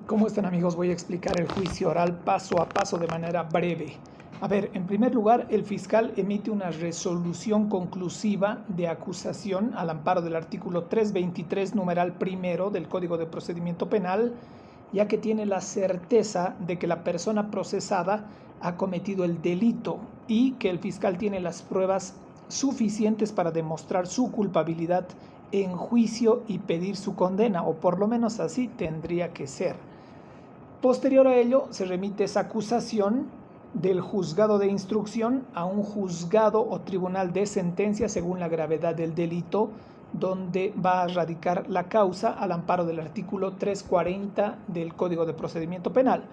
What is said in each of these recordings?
¿Cómo están, amigos? Voy a explicar el juicio oral paso a paso de manera breve. A ver, en primer lugar, el fiscal emite una resolución conclusiva de acusación al amparo del artículo 323, numeral primero del Código de Procedimiento Penal, ya que tiene la certeza de que la persona procesada ha cometido el delito y que el fiscal tiene las pruebas suficientes para demostrar su culpabilidad en juicio y pedir su condena, o por lo menos así tendría que ser. Posterior a ello, se remite esa acusación del juzgado de instrucción a un juzgado o tribunal de sentencia según la gravedad del delito, donde va a radicar la causa al amparo del artículo 340 del Código de Procedimiento Penal.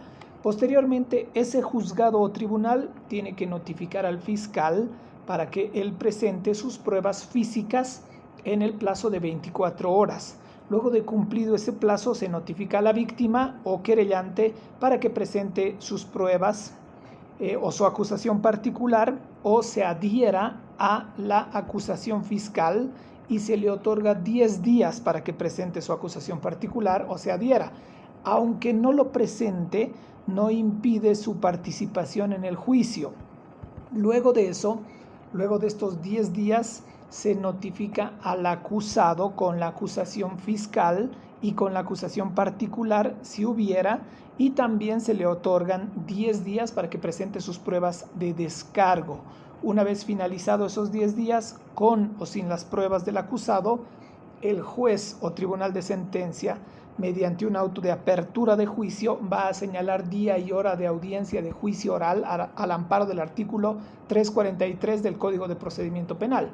Posteriormente, ese juzgado o tribunal tiene que notificar al fiscal para que él presente sus pruebas físicas en el plazo de 24 horas. Luego de cumplido ese plazo, se notifica a la víctima o querellante para que presente sus pruebas o su acusación particular, o se adhiera a la acusación fiscal y se le otorga 10 días para que presente su acusación particular o se adhiera. Aunque no lo presente, no impide su participación en el juicio. Luego de eso, luego de estos 10 días, se notifica al acusado con la acusación fiscal y con la acusación particular si hubiera, y también se le otorgan 10 días para que presente sus pruebas de descargo. Una vez finalizados esos 10 días, con o sin las pruebas del acusado, el juez o tribunal de sentencia, mediante un auto de apertura de juicio, va a señalar día y hora de audiencia de juicio oral al amparo del artículo 343 del Código de Procedimiento Penal.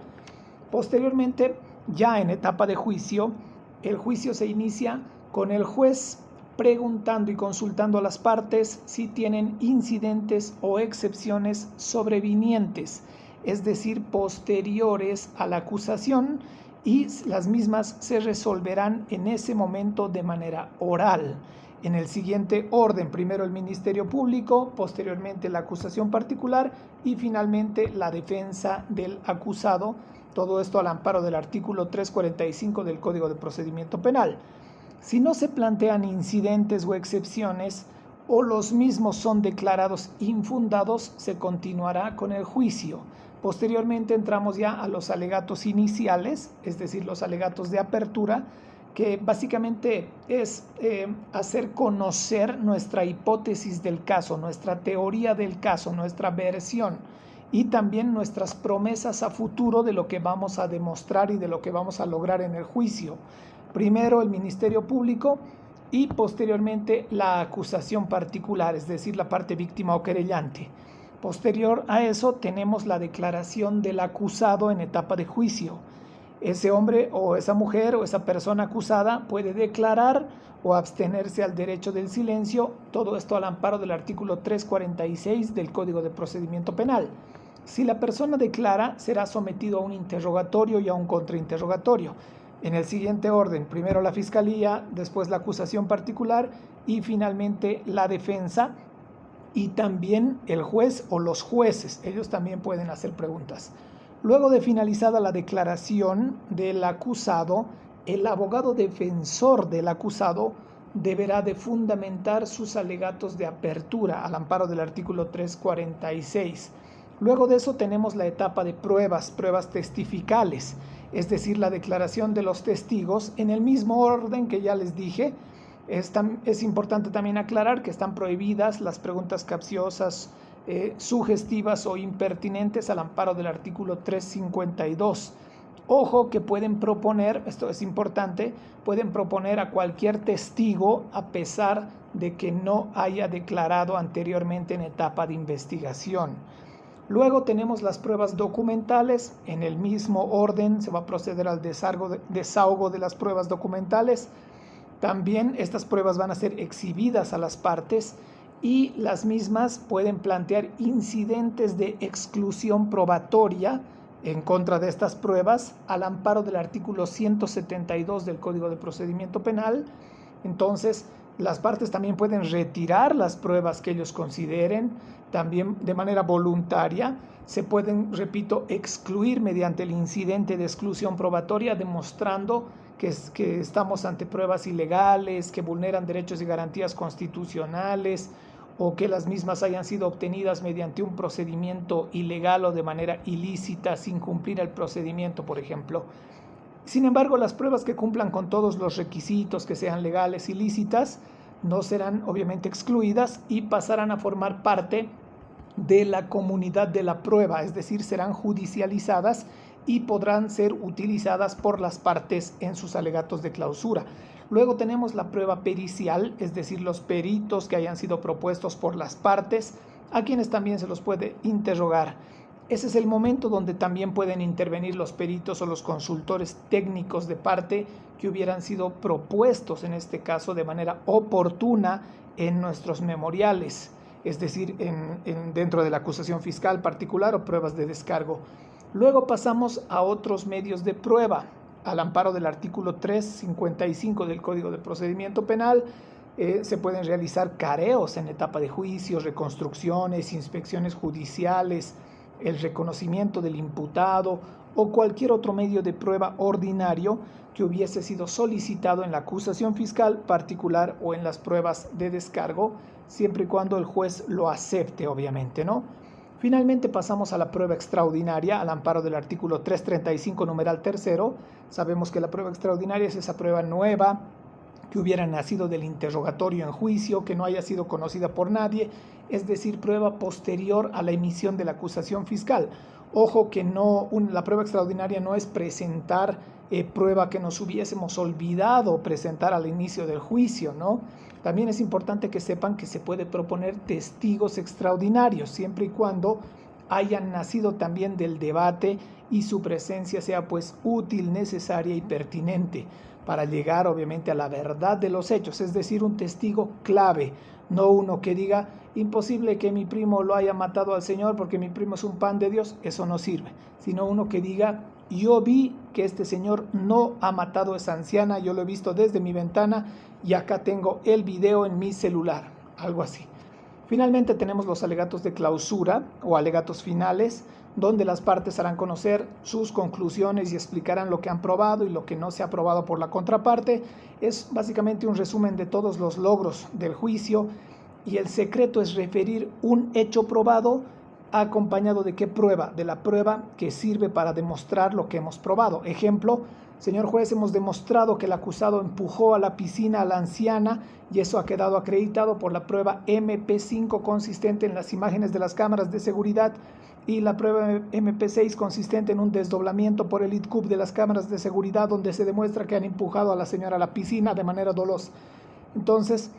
Posteriormente, ya en etapa de juicio, el juicio se inicia con el juez preguntando y consultando a las partes si tienen incidentes o excepciones sobrevinientes, es decir, posteriores a la acusación, y las mismas se resolverán en ese momento de manera oral. En el siguiente orden, primero el Ministerio Público, posteriormente la acusación particular y finalmente la defensa del acusado. Todo esto al amparo del artículo 345 del Código de Procedimiento Penal. Si no se plantean incidentes o excepciones, o los mismos son declarados infundados, se continuará con el juicio. Posteriormente entramos ya a los alegatos iniciales, es decir, los alegatos de apertura, que básicamente es hacer conocer nuestra hipótesis del caso, nuestra teoría del caso, nuestra versión, y también nuestras promesas a futuro de lo que vamos a demostrar y de lo que vamos a lograr en el juicio. Primero el Ministerio Público y posteriormente la acusación particular, es decir, la parte víctima o querellante. Posterior a eso tenemos la declaración del acusado en etapa de juicio. Ese hombre o esa mujer o esa persona acusada puede declarar o abstenerse al derecho del silencio, todo esto al amparo del artículo 346 del Código de Procedimiento Penal. Si la persona declara, será sometido a un interrogatorio y a un contrainterrogatorio. En el siguiente orden, primero la fiscalía, después la acusación particular y finalmente la defensa, y también el juez o los jueces, ellos también pueden hacer preguntas. Luego de finalizada la declaración del acusado, el abogado defensor del acusado deberá de fundamentar sus alegatos de apertura al amparo del artículo 346. Luego de eso tenemos la etapa de pruebas testificales, es decir, la declaración de los testigos en el mismo orden que ya les dije. Es importante también aclarar que están prohibidas las preguntas capciosas, sugestivas o impertinentes al amparo del artículo 352. Ojo que pueden proponer, esto es importante, pueden proponer a cualquier testigo a pesar de que no haya declarado anteriormente en etapa de investigación. Luego tenemos las pruebas documentales. En el mismo orden se va a proceder al desahogo de las pruebas documentales. También estas pruebas van a ser exhibidas a las partes y las mismas pueden plantear incidentes de exclusión probatoria en contra de estas pruebas al amparo del artículo 172 del Código de Procedimiento Penal. Entonces, las partes también pueden retirar las pruebas que ellos consideren, también de manera voluntaria. Se pueden, repito, excluir mediante el incidente de exclusión probatoria, demostrando que estamos ante pruebas ilegales, que vulneran derechos y garantías constitucionales, o que las mismas hayan sido obtenidas mediante un procedimiento ilegal o de manera ilícita sin cumplir el procedimiento, por ejemplo. Sin embargo, las pruebas que cumplan con todos los requisitos, que sean legales y lícitas, no serán obviamente excluidas y pasarán a formar parte de la comunidad de la prueba, es decir, serán judicializadas y podrán ser utilizadas por las partes en sus alegatos de clausura. Luego tenemos la prueba pericial, es decir, los peritos que hayan sido propuestos por las partes, a quienes también se los puede interrogar. Ese es el momento donde también pueden intervenir los peritos o los consultores técnicos de parte que hubieran sido propuestos, en este caso, de manera oportuna en nuestros memoriales, es decir, dentro de la acusación fiscal particular o pruebas de descargo. Luego pasamos a otros medios de prueba. Al amparo del artículo 355 del Código de Procedimiento Penal, se pueden realizar careos en etapa de juicio, reconstrucciones, inspecciones judiciales, el reconocimiento del imputado o cualquier otro medio de prueba ordinario que hubiese sido solicitado en la acusación fiscal particular o en las pruebas de descargo, siempre y cuando el juez lo acepte, obviamente, ¿no? Finalmente pasamos a la prueba extraordinaria, al amparo del artículo 335, numeral tercero. Sabemos que la prueba extraordinaria es esa prueba nueva que hubiera nacido del interrogatorio en juicio, que no haya sido conocida por nadie, es decir, prueba posterior a la emisión de la acusación fiscal. Ojo que la prueba extraordinaria no es presentar prueba que nos hubiésemos olvidado presentar al inicio del juicio, ¿no? También es importante que sepan que se puede proponer testigos extraordinarios, siempre y cuando hayan nacido también del debate y su presencia sea pues útil, necesaria y pertinente para llegar obviamente a la verdad de los hechos, es decir, un testigo clave, no uno que diga, imposible que mi primo lo haya matado al Señor porque mi primo es un pan de Dios, eso no sirve, sino uno que diga, yo vi que este señor no ha matado a esa anciana, yo lo he visto desde mi ventana y acá tengo el video en mi celular, algo así. Finalmente tenemos los alegatos de clausura o alegatos finales, donde las partes harán conocer sus conclusiones y explicarán lo que han probado y lo que no se ha probado por la contraparte. Es básicamente un resumen de todos los logros del juicio y el secreto es referir un hecho probado acompañado de qué prueba, de la prueba que sirve para demostrar lo que hemos probado. Ejemplo, señor juez, hemos demostrado que el acusado empujó a la piscina a la anciana y eso ha quedado acreditado por la prueba MP5 consistente en las imágenes de las cámaras de seguridad y la prueba MP6 consistente en un desdoblamiento por el ITCUP de las cámaras de seguridad donde se demuestra que han empujado a la señora a la piscina de manera dolosa. Entonces,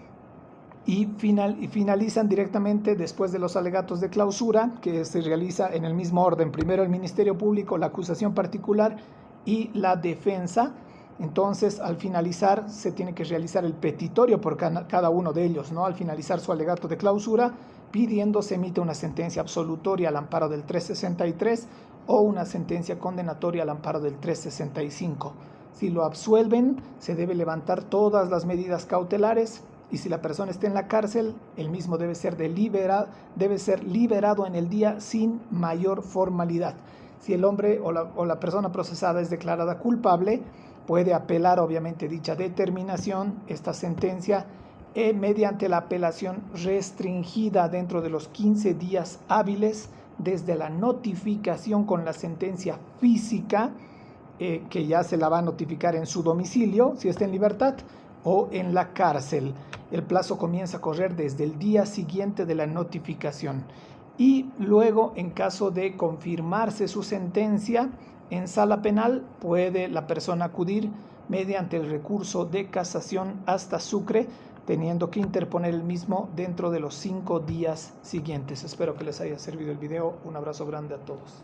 finalizan directamente después de los alegatos de clausura, que se realiza en el mismo orden. Primero el Ministerio Público, la acusación particular y la defensa. Entonces, al finalizar, se tiene que realizar el petitorio por cada uno de ellos, ¿no? Al finalizar su alegato de clausura, pidiendo se emite una sentencia absolutoria al amparo del 363 o una sentencia condenatoria al amparo del 365. Si lo absuelven, se debe levantar todas las medidas cautelares y si la persona está en la cárcel, el mismo debe ser liberado en el día sin mayor formalidad. Si el hombre o la persona procesada es declarada culpable, puede apelar obviamente dicha determinación, esta sentencia, mediante la apelación restringida dentro de los 15 días hábiles desde la notificación con la sentencia física, que ya se la va a notificar en su domicilio, si está en libertad, o en la cárcel. El plazo comienza a correr desde el día siguiente de la notificación. Y luego, en caso de confirmarse su sentencia en sala penal, puede la persona acudir mediante el recurso de casación hasta Sucre, teniendo que interponer el mismo dentro de los 5 días siguientes. Espero que les haya servido el video. Un abrazo grande a todos.